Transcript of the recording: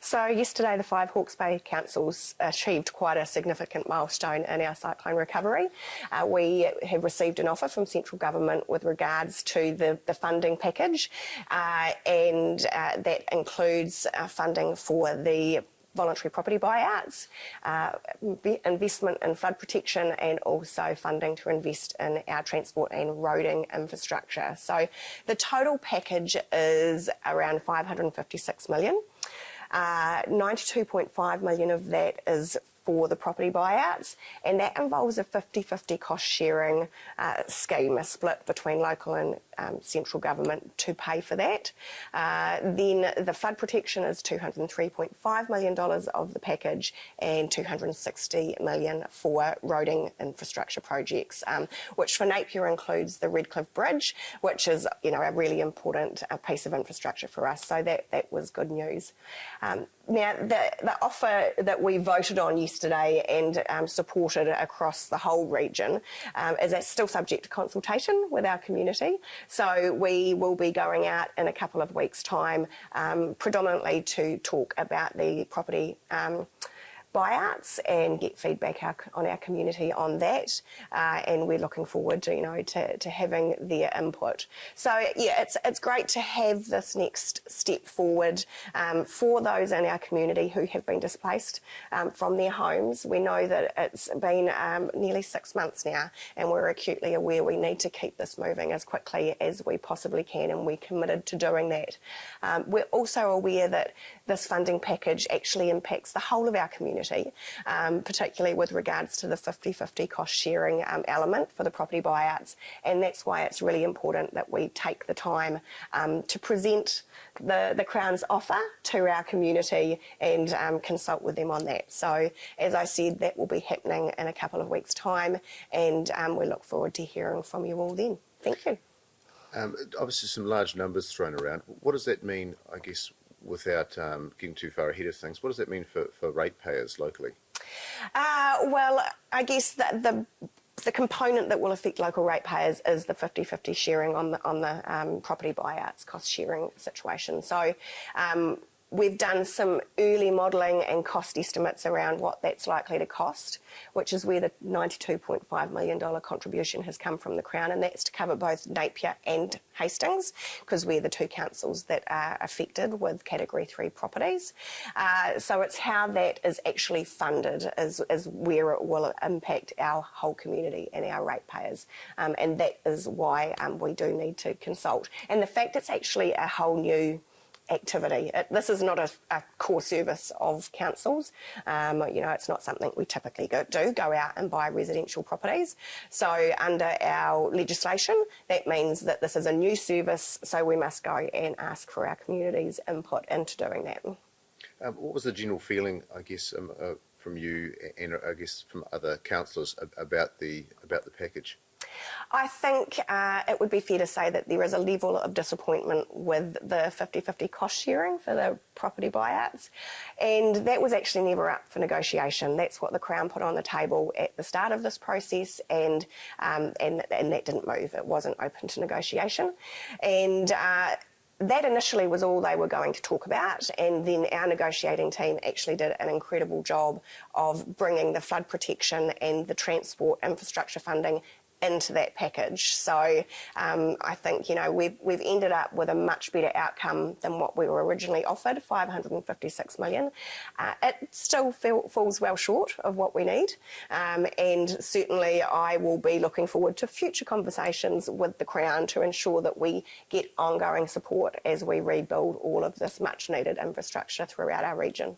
So yesterday the 5 Hawke's Bay Councils achieved quite a significant milestone in our cyclone recovery. We have received an offer from central government with regards to the funding package, and that includes funding for the voluntary property buyouts, investment in flood protection, and also funding to invest in our transport and roading infrastructure. So the total package is around $556 million. 92.5 million of that is for the property buyouts, and that involves a 50-50 cost sharing scheme, a split between local and central government to pay for that. Then the flood protection is $203.5 million of the package, and $260 million for roading infrastructure projects, which for Napier includes the Redcliffe Bridge, which is a really important piece of infrastructure for us. So that was good news. Now, the offer that we voted on yesterday and supported across the whole region is still subject to consultation with our community. So we will be going out in a couple of weeks' time, predominantly to talk about the property buyouts and get feedback on our community on that, and we're looking forward to having their input. So yeah, it's great to have this next step forward for those in our community who have been displaced from their homes. We know that it's been nearly 6 months now, and we're acutely aware we need to keep this moving as quickly as we possibly can, and we're committed to doing that. We're also aware that this funding package actually impacts the whole of our community, particularly with regards to the 50-50 cost sharing element for the property buyouts, and that's why it's really important that we take the time to present the Crown's offer to our community and consult with them on that. So as I said, that will be happening in a couple of weeks' time, and we look forward to hearing from you all then. Thank you. Obviously some large numbers thrown around. What does that mean, I guess, without getting too far ahead of things, what does that mean for ratepayers locally? Well, I guess that the component that will affect local ratepayers is the 50-50 sharing on the property buyouts, cost sharing situation. So we've done some early modelling and cost estimates around what that's likely to cost, which is where the $92.5 million contribution has come from the Crown, and that's to cover both Napier and Hastings, because we're the two councils that are affected with Category 3 properties. So it's how that is actually funded is where it will impact our whole community and our ratepayers, and that is why we do need to consult. And the fact it's actually a whole new activity. This is not a core service of councils. It's not something we typically go out and buy residential properties. So under our legislation, that means that this is a new service, so we must go and ask for our community's input into doing that. What was the general feeling, I guess, from you and I guess from other councillors about the package? I think it would be fair to say that there is a level of disappointment with the 50-50 cost sharing for the property buyouts, and that was actually never up for negotiation. That's what the Crown put on the table at the start of this process, and that didn't move. It wasn't open to negotiation, and that initially was all they were going to talk about, and then our negotiating team actually did an incredible job of bringing the flood protection and the transport infrastructure funding into that package. So I think we've ended up with a much better outcome than what we were originally offered, $556 million. It still falls well short of what we need, and certainly I will be looking forward to future conversations with the Crown to ensure that we get ongoing support as we rebuild all of this much needed infrastructure throughout our region.